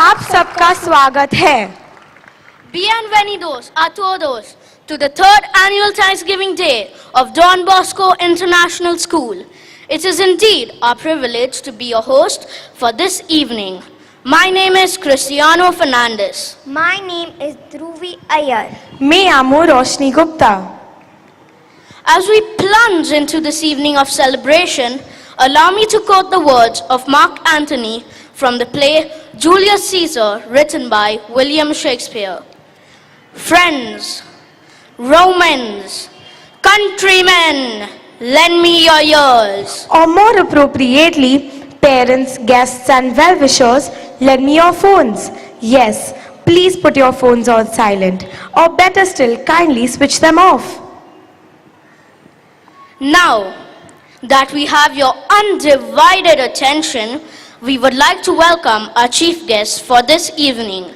आप सबका स्वागत है। Bienvenidos a todos to the third annual Thanksgiving Day of Don Bosco International School. It is indeed our privilege to be your host for this evening. My name is Cristiano Fernandez. My name is Dhruvi Iyer. मैं आमो रोशनी Gupta. As we plunge into this evening of celebration, allow me to quote the words of Mark Antony from the play Julius Caesar, written by William Shakespeare. Friends, Romans, countrymen, lend me your ears. Or more appropriately, parents, guests and well-wishers, lend me your phones. Yes, please put your phones on silent. Or better still, kindly switch them off. Now that we have your undivided attention, we would like to welcome our chief guest for this evening,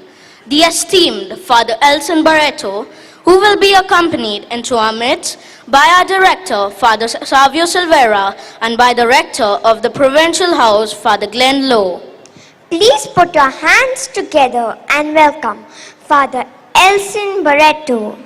the esteemed Father Elson Barreto, who will be accompanied into our midst by our director, Father Savio Silvera, and by the rector of the Provincial House, Father Glenn Lowe. Please put your hands together and welcome Father Elson Barreto.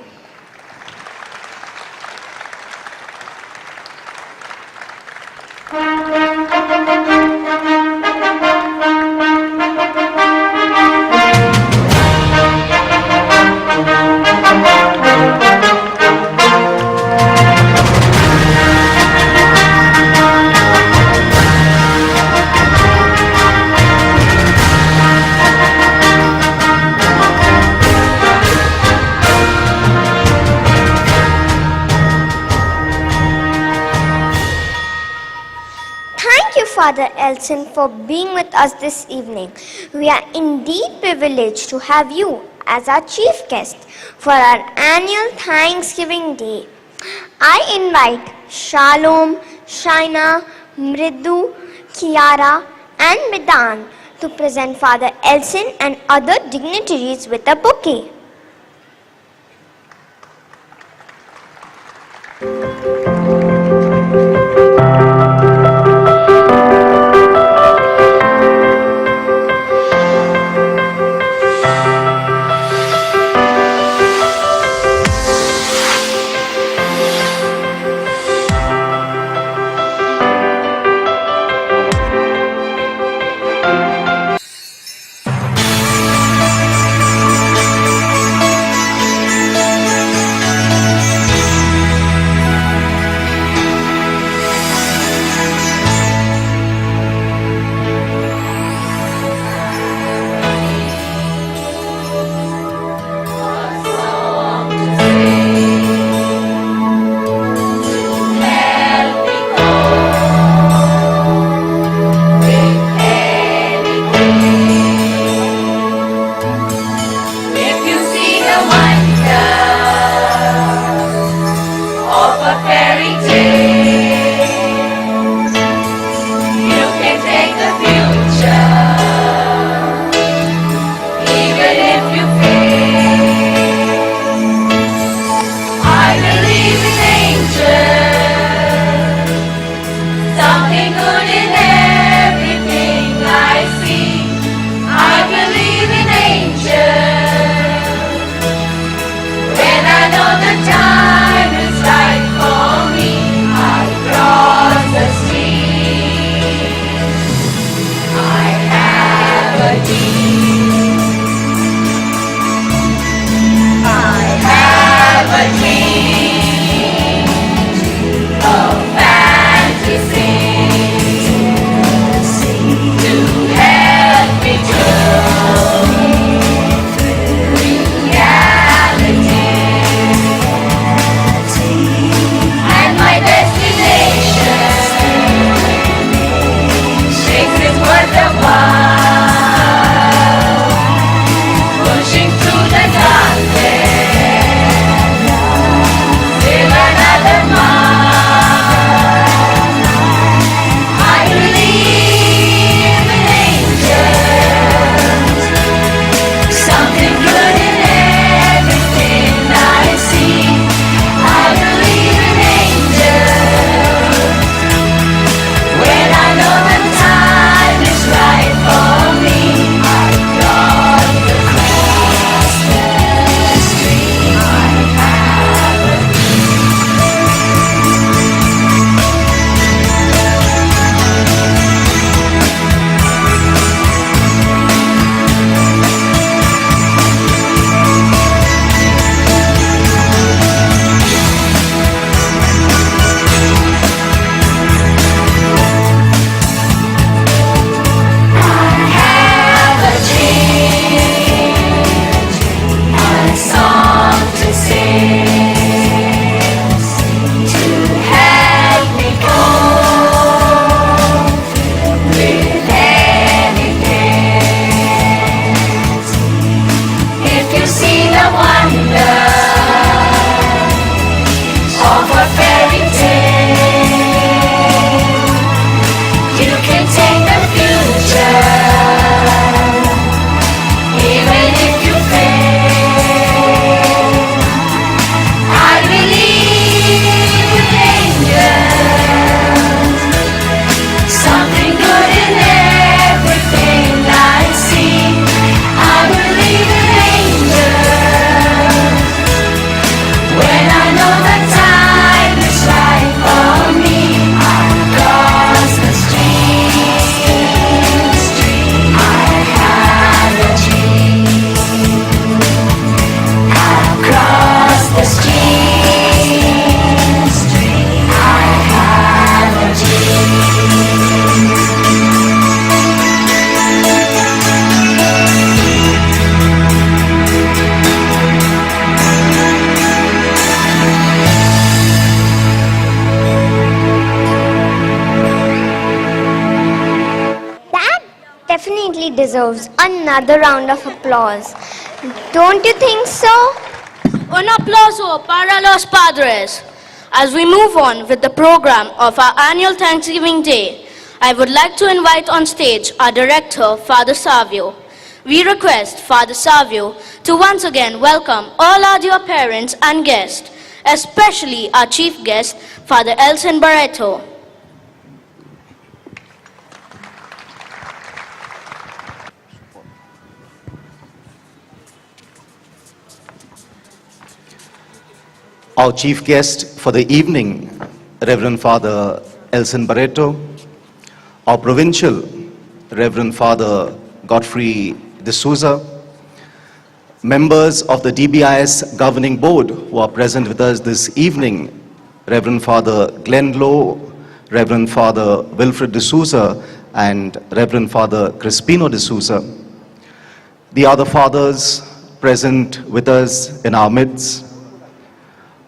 Father Elson, for being with us this evening. We are indeed privileged to have you as our chief guest for our annual Thanksgiving Day. I invite Shalom, Shaina, Mridu, Kiara and Bidan to present Father Elson and other dignitaries with a bouquet. definitely deserves another round of applause. Don't you think so? Un aplauso para los padres. As we move on with the program of our annual Thanksgiving Day, I would like to invite on stage our director, Father Savio. We request Father Savio to once again welcome all our dear parents and guests, especially our chief guest, Father Elson Barreto. Our chief guest for the evening, Reverend Father Elson Barreto, our provincial, Reverend Father Godfrey D'Souza, members of the DBIS Governing Board who are present with us this evening, Reverend Father Glenn Lowe, Reverend Father Wilfred D'Souza, and Reverend Father Crispino D'Souza, the other fathers present with us in our midst,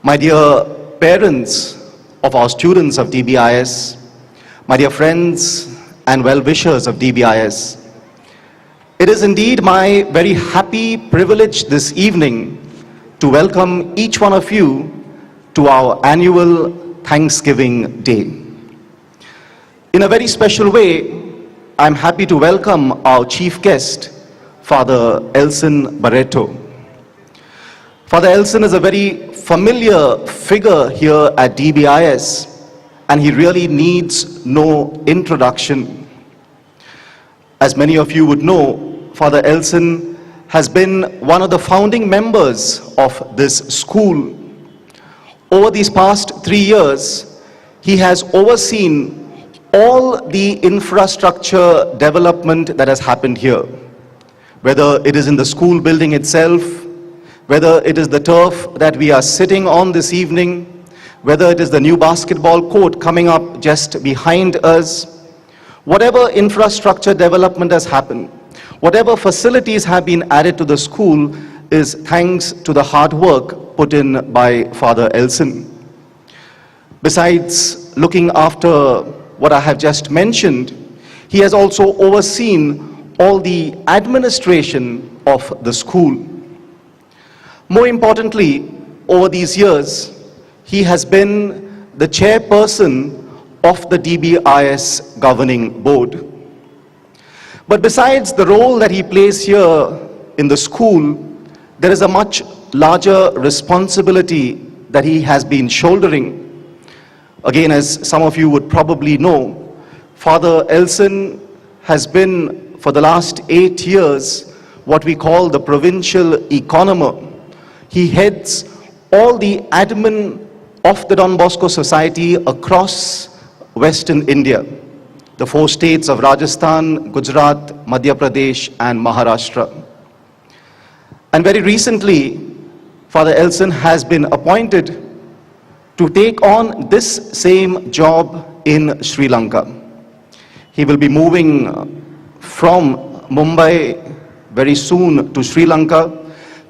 my dear parents of our students of DBIS, my dear friends and well-wishers of DBIS, it is indeed my very happy privilege this evening to welcome each one of you to our annual Thanksgiving Day. In a very special way, I'm happy to welcome our chief guest, Father Elson Barreto. Father Elson is a very familiar figure here at DBIS, and he really needs no introduction. As many of you would know, Father Elson has been one of the founding members of this school. Over these past 3 years, he has overseen all the infrastructure development that has happened here, whether it is in the school building itself, whether it is the turf that we are sitting on this evening, whether it is the new basketball court coming up just behind us, whatever infrastructure development has happened, whatever facilities have been added to the school is thanks to the hard work put in by Father Elson. Besides looking after what I have just mentioned, he has also overseen all the administration of the school. More importantly, over these years, he has been the chairperson of the DBIS Governing Board. But besides the role that he plays here in the school, there is a much larger responsibility that he has been shouldering. Again, as some of you would probably know, Father Elson has been, for the last 8 years, what we call the provincial economer. He heads all the admin of the Don Bosco Society across Western India, the 4 states of Rajasthan, Gujarat, Madhya Pradesh, and Maharashtra. And very recently, Father Elson has been appointed to take on this same job in Sri Lanka. He will be moving from Mumbai very soon to Sri Lanka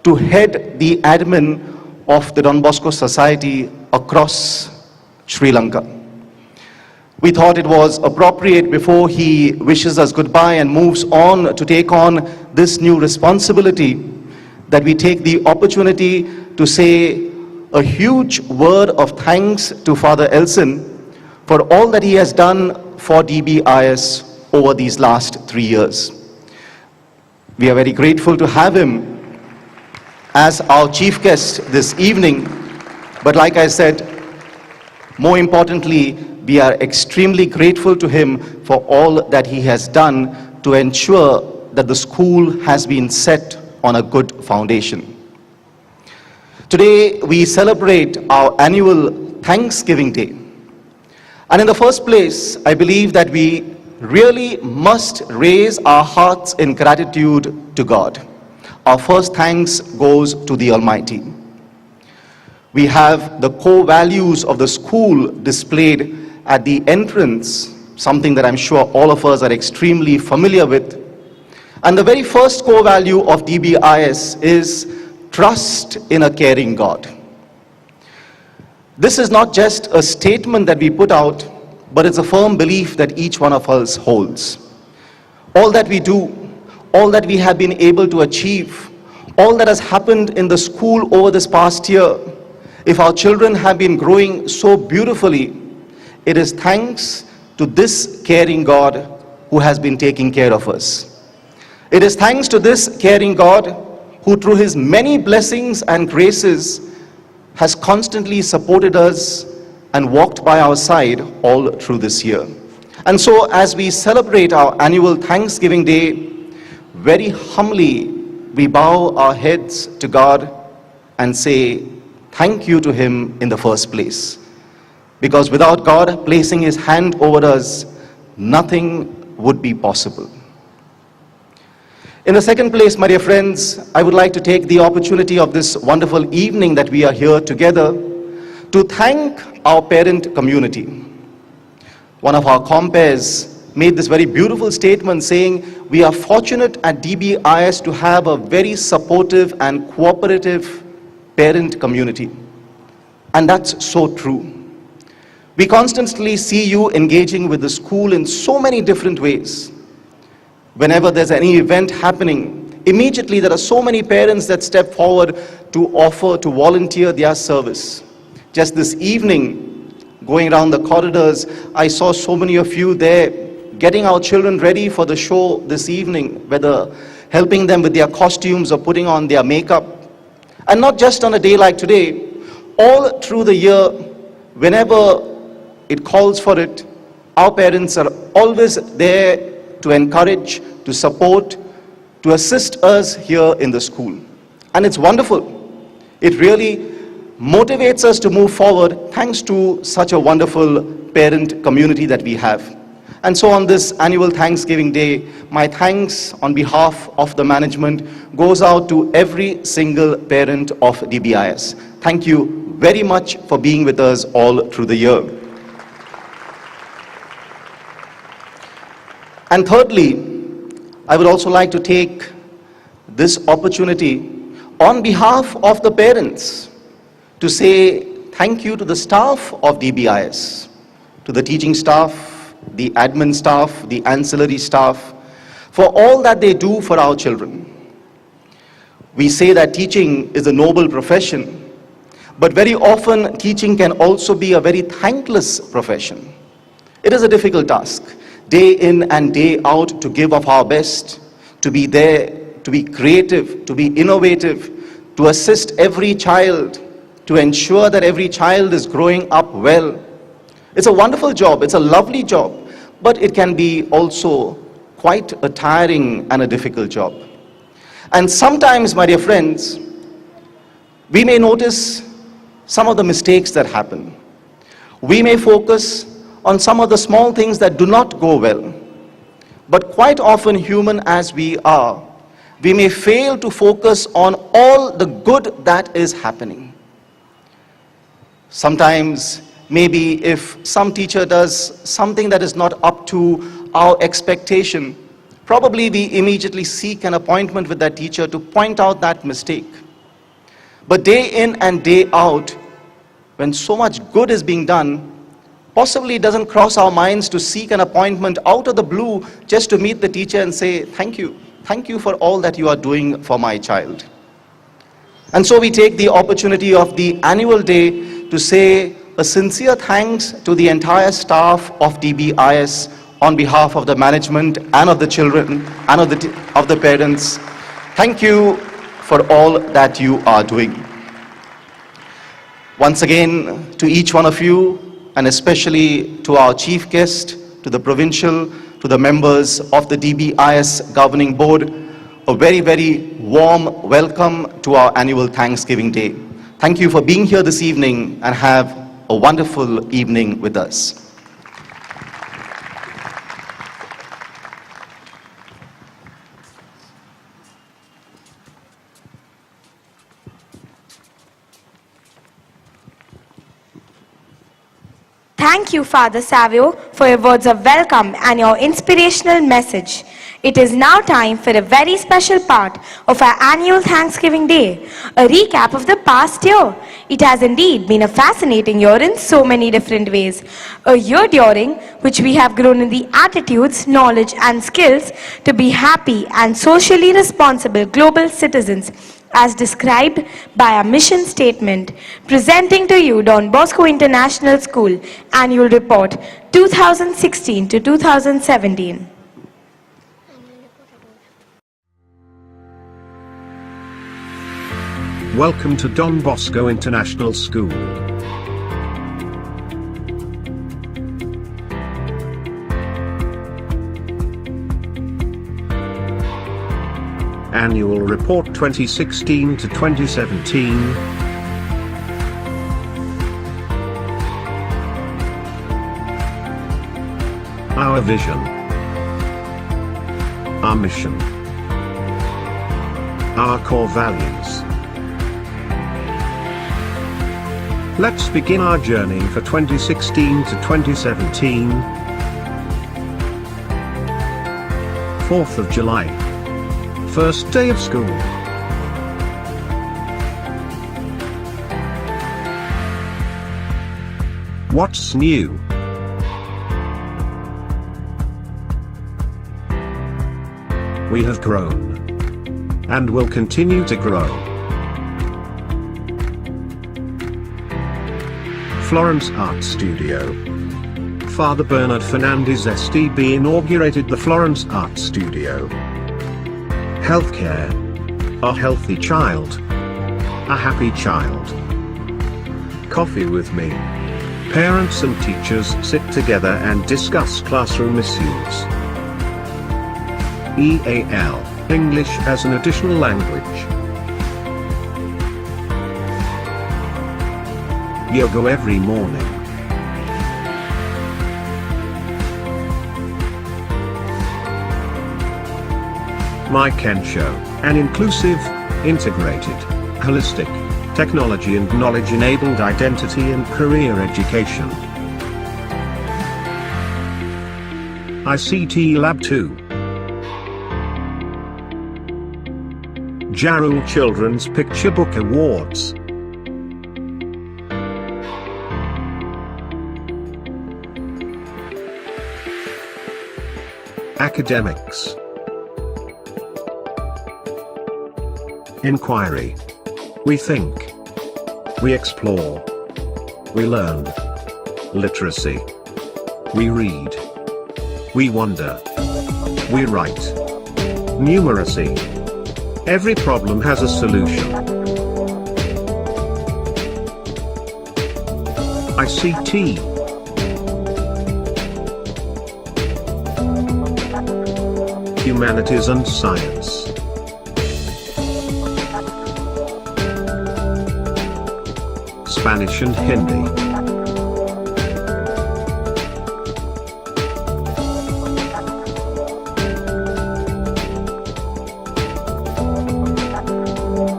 to head the admin of the Don Bosco Society across Sri Lanka. We thought it was appropriate, before he wishes us goodbye and moves on to take on this new responsibility, that we take the opportunity to say a huge word of thanks to Father Elson for all that he has done for DBIS over these last 3 years. We are very grateful to have him as our chief guest this evening, but like I said, more importantly, we are extremely grateful to him for all that he has done to ensure that the school has been set on a good foundation. Today, we celebrate our annual Thanksgiving Day. And in the first place, I believe that we really must raise our hearts in gratitude to God. Our first thanks goes to the Almighty. We have the core values of the school displayed at the entrance, something that I'm sure all of us are extremely familiar with. And the very first core value of DBIS is trust in a caring God. This is not just a statement that we put out, but it's a firm belief that each one of us holds. all that we do, all that we have been able to achieve, all that has happened in the school over this past year, if our children have been growing so beautifully, it is thanks to this caring God who has been taking care of us. It is thanks to this caring God who, through his many blessings and graces, has constantly supported us and walked by our side all through this year. And so, as we celebrate our annual Thanksgiving Day, very humbly we bow our heads to God and say thank you to him in the first place. Because without God placing his hand over us, nothing would be possible. In the second place, my dear friends, I would like to take the opportunity of this wonderful evening that we are here together to thank our parent community. One of our compeers made this very beautiful statement saying, we are fortunate at DBIS to have a very supportive and cooperative parent community. And that's so true. We constantly see you engaging with the school in so many different ways. Whenever there's any event happening, immediately there are so many parents that step forward to offer to volunteer their service. Just this evening, going around the corridors, I saw so many of you there getting our children ready for the show this evening, whether helping them with their costumes or putting on their makeup. And not just on a day like today, all through the year, whenever it calls for it, our parents are always there to encourage, to support, to assist us here in the school. And it's wonderful. It really motivates us to move forward thanks to such a wonderful parent community that we have. And so on this annual Thanksgiving Day, my thanks on behalf of the management goes out to every single parent of DBIS. Thank you very much for being with us all through the year. And thirdly, I would also like to take this opportunity on behalf of the parents to say thank you to the staff of DBIS, to the teaching staff, the admin staff, the ancillary staff, for all that they do for our children. We say that teaching is a noble profession, but very often teaching can also be a very thankless profession. It is a difficult task, day in and day out, to give of our best, to be there, to be creative, to be innovative, to assist every child, to ensure that every child is growing up well. It's a wonderful job, it's a lovely job, but it can be also quite a tiring and a difficult job. And sometimes, my dear friends, we may notice some of the mistakes that happen. We may focus on some of the small things that do not go well. But quite often, human as we are, we may fail to focus on all the good that is happening. Sometimes, maybe if some teacher does something that is not up to our expectation, probably we immediately seek an appointment with that teacher to point out that mistake. But day in and day out, when so much good is being done, possibly it doesn't cross our minds to seek an appointment out of the blue just to meet the teacher and say, thank you for all that you are doing for my child. And so we take the opportunity of the annual day to say a sincere thanks to the entire staff of DBIS on behalf of the management and of the children and of the parents. Thank you for all that you are doing. Once again, to each one of you, and especially to our chief guest, to the provincial, to the members of the DBIS Governing Board, a very, very warm welcome to our annual Thanksgiving Day. Thank you for being here this evening and have a wonderful evening with us. Thank you, Father Savio, for your words of welcome and your inspirational message. It is now time for a very special part of our annual Thanksgiving Day, a recap of the past year. It has indeed been a fascinating year in so many different ways. A year during which we have grown in the attitudes, knowledge and skills to be happy and socially responsible global citizens, as described by our mission statement. Presenting to you Don Bosco International School Annual Report 2016 to 2017. Welcome to Don Bosco International School. Annual Report 2016 to 2017. Our vision. Our mission. Our core values. Let's begin our journey for 2016 to 2017. 4th of July. First day of school. What's new? We have grown. And will continue to grow. Florence Art Studio. Father Bernard Fernandez STB inaugurated the Florence Art Studio. Healthcare. A healthy child. A happy child. Coffee with me. Parents and teachers sit together and discuss classroom issues. EAL, English as an additional language. Yoga every morning. My Ken Show, an inclusive, integrated, holistic, technology and knowledge-enabled identity and career education. ICT Lab 2. Jarul Children's Picture Book Awards. Academics. Inquiry. We think. We explore. We learn. Literacy. We read. We wonder. We write. Numeracy. Every problem has a solution. ICT. Humanities and Science. Spanish and Hindi.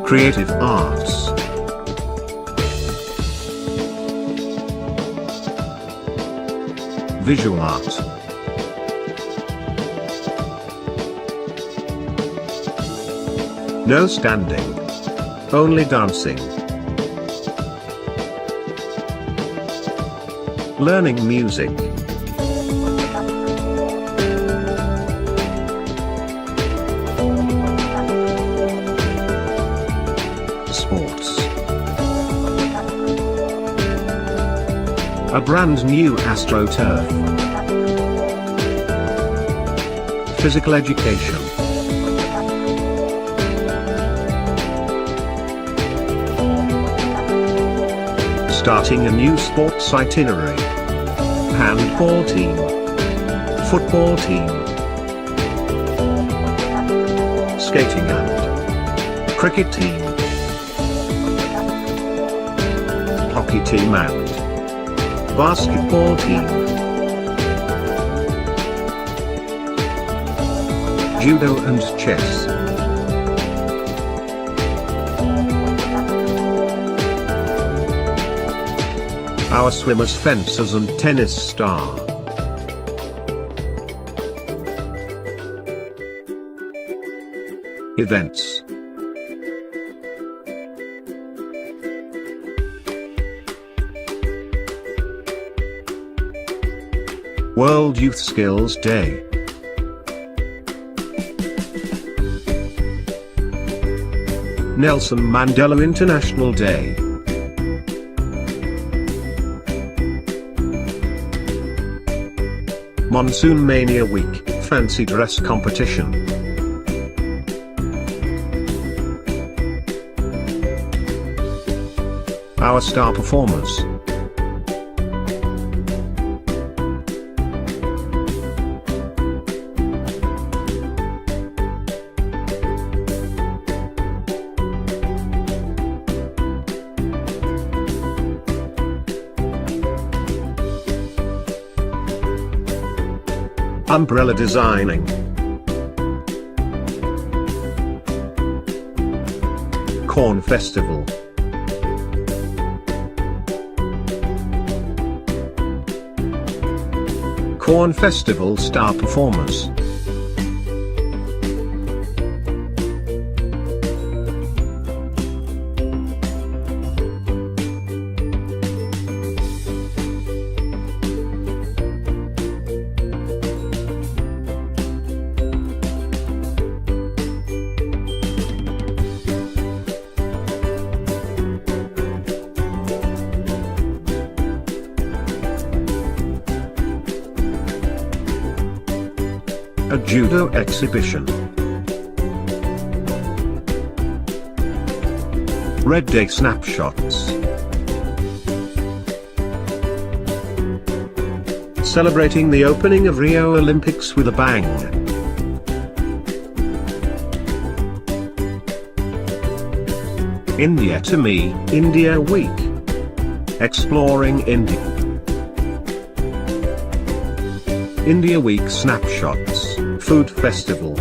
Creative Arts. Visual Art. No standing. Only dancing. Learning music. Sports. A brand new AstroTurf. Physical education. Starting a new sports itinerary. Handball team. Football team. Skating and cricket team. Hockey team and basketball team. Judo and chess. Our swimmers, fencers and tennis star. Events. World Youth Skills Day. Nelson Mandela International Day. Monsoon Mania Week, Fancy Dress Competition. Our star performers. Umbrella designing. Corn Festival. Corn Festival star performers. A judo exhibition. Red Day snapshots. Celebrating the opening of Rio Olympics with a bang. India to me, India Week. Exploring India. India Week snapshots. Food Festival.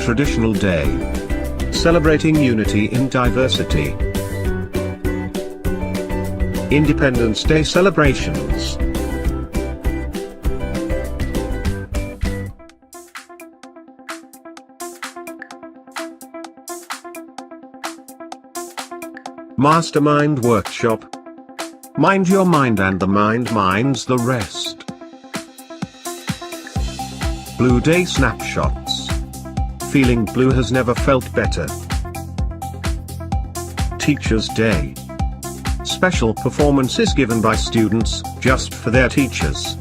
Traditional Day. Celebrating unity in diversity. Independence Day celebrations. Mastermind Workshop. Mind your mind and the mind minds the rest. Blue Day snapshots. Feeling blue has never felt better. Teachers' Day. Special performances given by students, just for their teachers.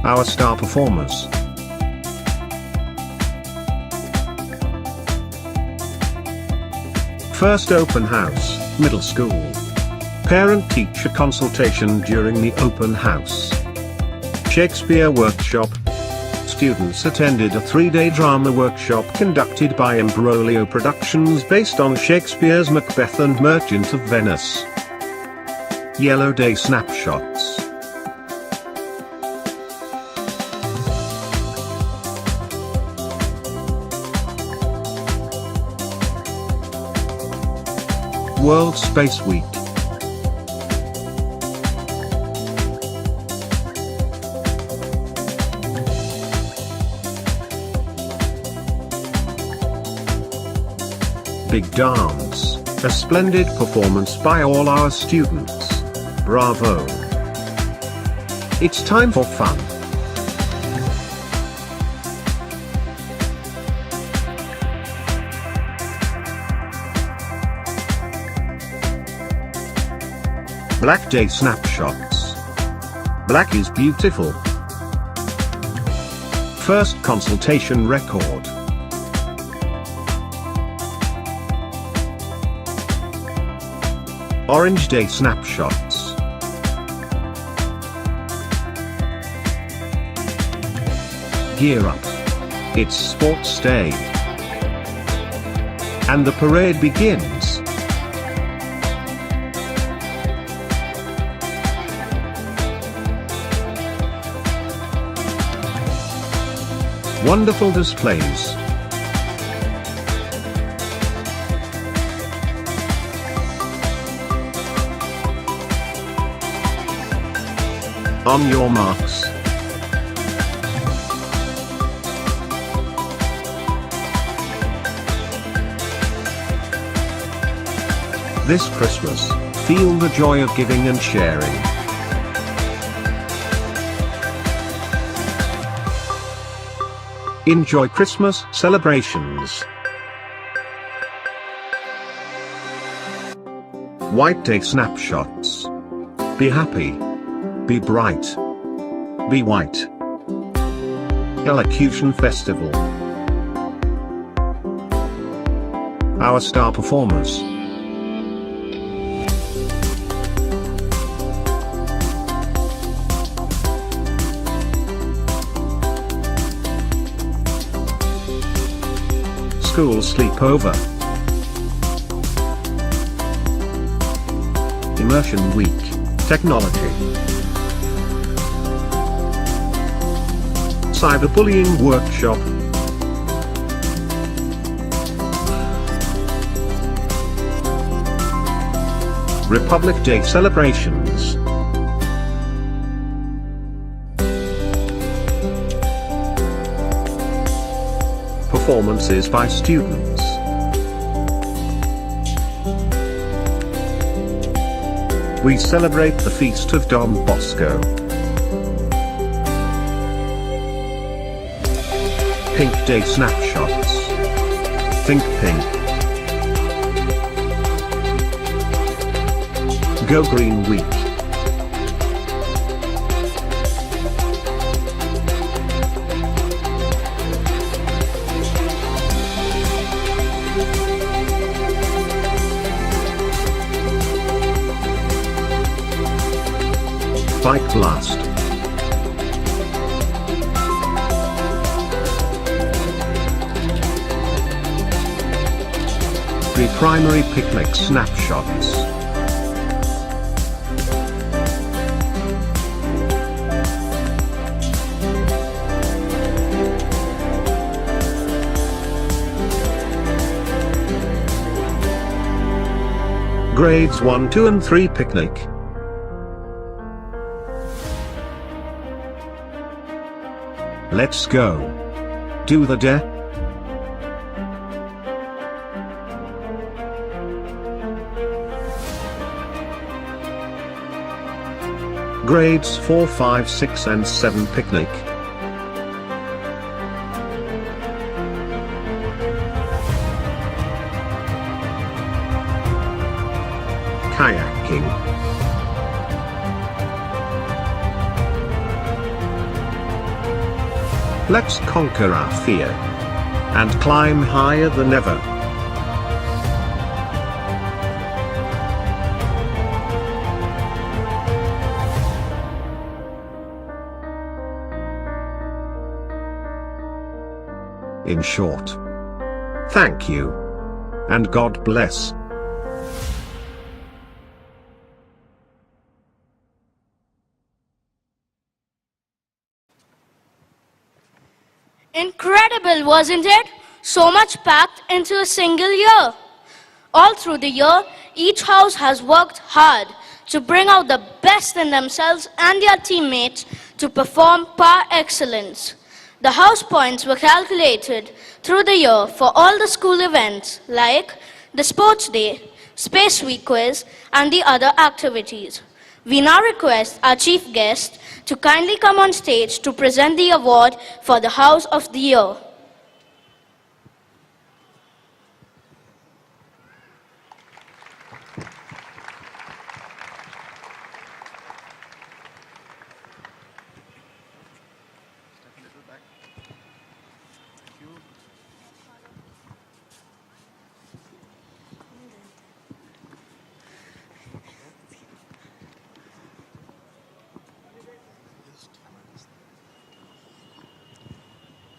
Our star performers. First open house, middle school. Parent-teacher consultation during the open house. Shakespeare workshop. Students attended a 3-day drama workshop conducted by Imbroglio Productions based on Shakespeare's Macbeth and Merchant of Venice. Yellow Day snapshots. World Space Week. Big dance, a splendid performance by all our students. Bravo! It's time for fun. Black Day snapshots. Black is beautiful. First consultation record. Orange Day snapshots. Gear up. It's Sports Day. And the parade begins. Wonderful displays. On your marks. This Christmas, feel the joy of giving and sharing. Enjoy Christmas celebrations. White Day snapshots. Be happy. Be bright. Be white. Elocution Festival. Our star performers. School sleepover. Immersion week. Technology. Cyberbullying workshop. Republic Day celebrations. Performances by students. We celebrate the feast of Don Bosco. Pink Day snapshots. Think pink. Go Green Week. Bike Blast. Pre-primary picnic snapshots. Grades 1, 2 and 3 picnic. Let's go. Do the day. Grades 4, 5, 6 and 7 picnic. Kayaking. Let's conquer our fear and climb higher than ever. In short, thank you and God bless. Incredible, wasn't it? So much packed into a single year. All through the year, each house has worked hard to bring out the best in themselves and their teammates to perform par excellence. The house points were calculated through the year for all the school events like the sports day, space week quiz, and the other activities. We now request our chief guest to kindly come on stage to present the award for the House of the Year.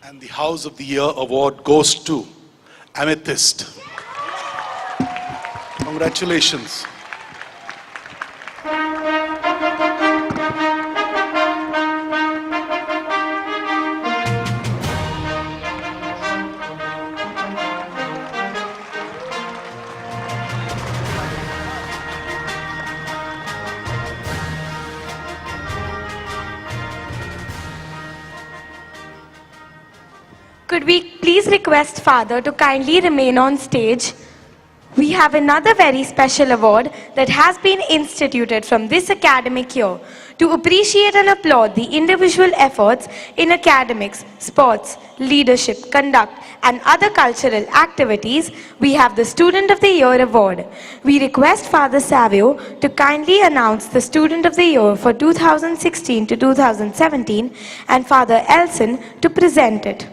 And the House of the Year award goes to Amethyst. Congratulations. Could we please request Father to kindly remain on stage? We have another very special award that has been instituted from this academic year to appreciate and applaud the individual efforts in academics, sports, leadership, conduct, and other cultural activities. We have the Student of the Year award. We request Father Savio to kindly announce the Student of the Year for 2016 to 2017 and Father Elson to present it.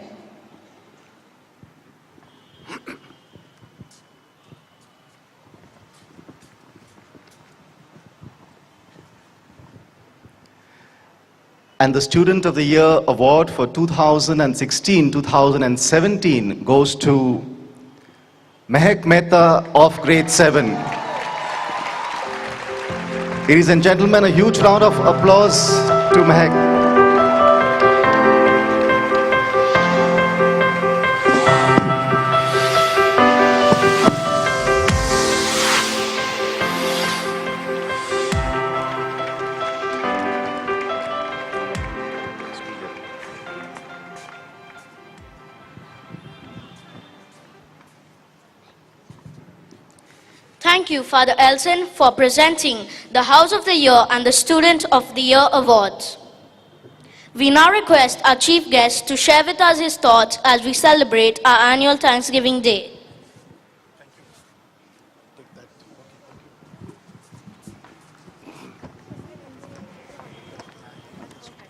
And the Student of the Year award for 2016-2017 goes to Mehak Mehta of grade 7. Ladies and gentlemen, a huge round of applause to Mehak. Thank you, Father Elson, for presenting the House of the Year and the Student of the Year awards. We now request our chief guest to share with us his thoughts as we celebrate our annual Thanksgiving Day.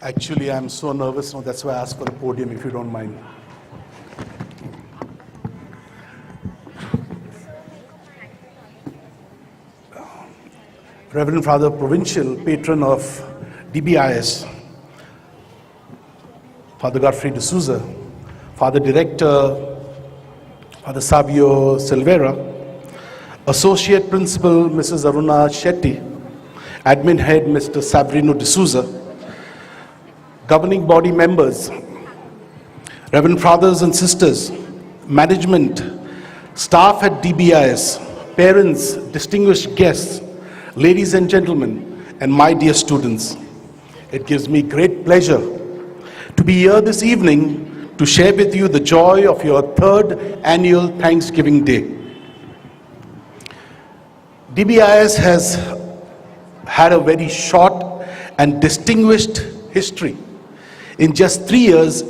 Actually, I'm so nervous now, that's why I asked for the podium, if you don't mind. Reverend Father Provincial, patron of DBIS, Father Godfrey D'Souza, Father Director, Father Savio Silveira, Associate Principal, Mrs. Aruna Shetty, Admin Head, Mr. Sabrino D'Souza, governing body members, Reverend Fathers and Sisters, management, staff at DBIS, parents, distinguished guests, ladies and gentlemen, and my dear students, it gives me great pleasure to be here this evening to share with you the joy of your third annual Thanksgiving Day. DBIS has had a very short and distinguished history. In just 3 years,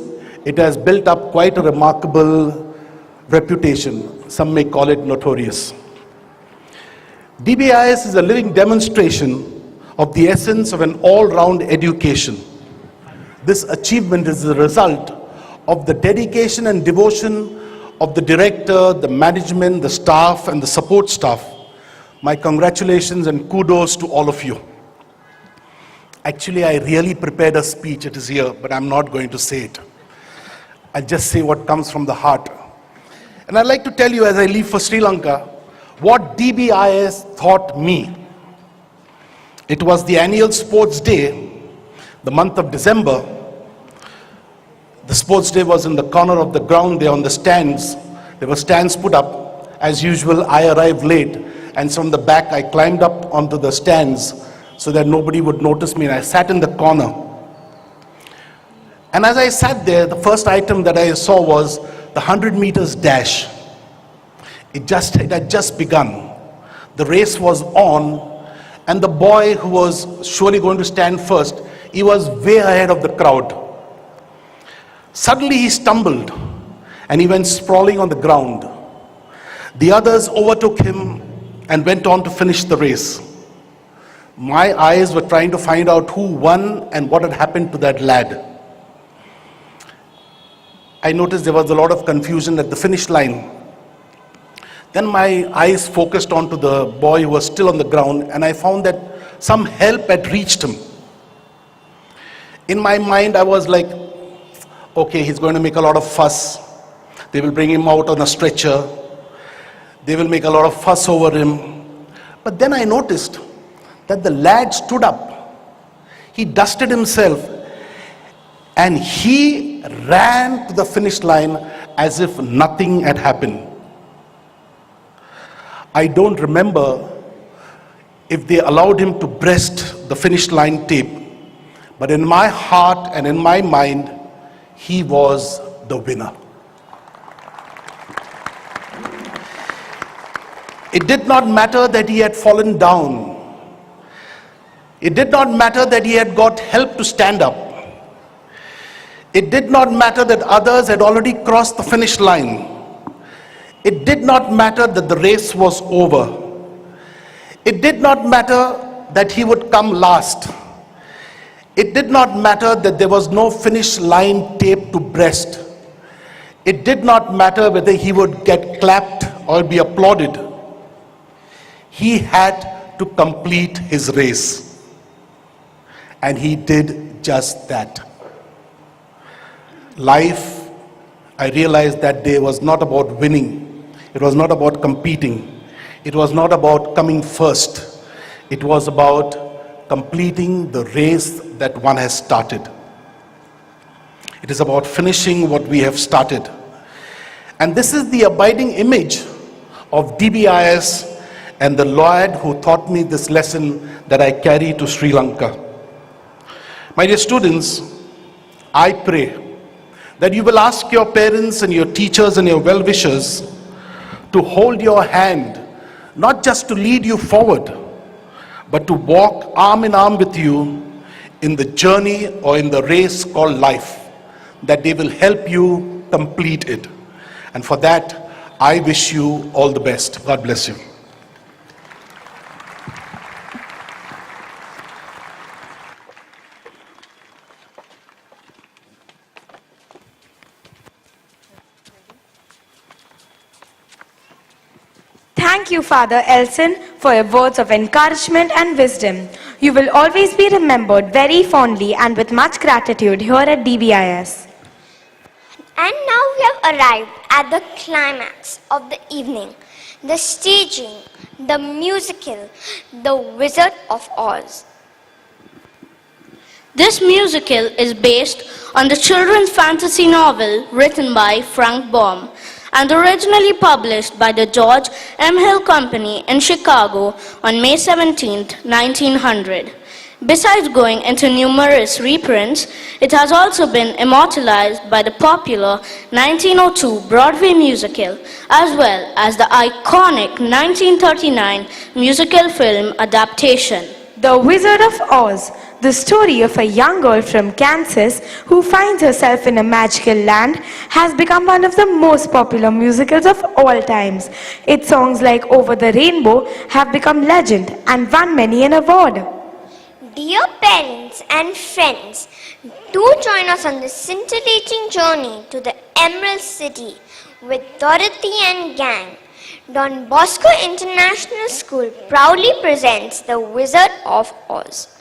it has built up quite a remarkable reputation. Some may call it notorious. DBIS is a living demonstration of the essence of an all-round education. This achievement is the result of the dedication and devotion of the director, the management, the staff, and the support staff. My congratulations and kudos to all of you. Actually, I really prepared a speech, it is here, but I'm not going to say it. I'll just say what comes from the heart. And I'd like to tell you as I leave for Sri Lanka, what DBIS taught me. It was the annual sports day, the month of December. The sports day was in the corner of the ground there on the stands. There were stands put up. As usual, I arrived late, and from the back I climbed up onto the stands so that nobody would notice me, and I sat in the corner. And as I sat there, the first item that I saw was the 100 meters dash. It had just begun. The race was on, and the boy who was surely going to stand first, he was way ahead of the crowd. Suddenly he stumbled, and he went sprawling on the ground. The others overtook him and went on to finish the race. My eyes were trying to find out who won and what had happened to that lad. I noticed there was a lot of confusion at the finish line. Then my eyes focused onto the boy who was still on the ground, and I found that some help had reached him. In my mind, I was like, okay, he's going to make a lot of fuss. They will bring him out on a stretcher. They will make a lot of fuss over him. But then I noticed that the lad stood up. He dusted himself, and he ran to the finish line as if nothing had happened. I don't remember if they allowed him to breast the finish line tape, but in my heart and in my mind, he was the winner. It did not matter that he had fallen down. It did not matter that he had got help to stand up. It did not matter that others had already crossed the finish line. It did not matter that the race was over. It did not matter that he would come last. It did not matter that there was no finish line taped to breast. It did not matter whether he would get clapped or be applauded. He had to complete his race. And he did just that. Life, I realized that day, was not about winning. It was not about competing. It was not about coming first. It was about completing the race that one has started. It is about finishing what we have started. And this is the abiding image of DBIS and the lad who taught me this lesson that I carry to Sri Lanka. My dear students, I pray that you will ask your parents and your teachers and your well-wishers to hold your hand, not just to lead you forward, but to walk arm in arm with you in the journey or in the race called life, that they will help you complete it. And for that, I wish you all the best. God bless you. Thank you, Father Elson, for your words of encouragement and wisdom. You will always be remembered very fondly and with much gratitude here at DBIS. And now we have arrived at the climax of the evening, the staging, the musical, The Wizard of Oz. This musical is based on the children's fantasy novel written by Frank Baum and originally published by the George M. Hill Company in Chicago on May 17, 1900. Besides going into numerous reprints, it has also been immortalized by the popular 1902 Broadway musical, as well as the iconic 1939 musical film adaptation. The Wizard of Oz, the story of a young girl from Kansas who finds herself in a magical land, has become one of the most popular musicals of all times. Its songs like Over the Rainbow have become legend and won many an award. Dear parents and friends, do join us on this scintillating journey to the Emerald City with Dorothy and gang. Don Bosco International School proudly presents The Wizard of Oz.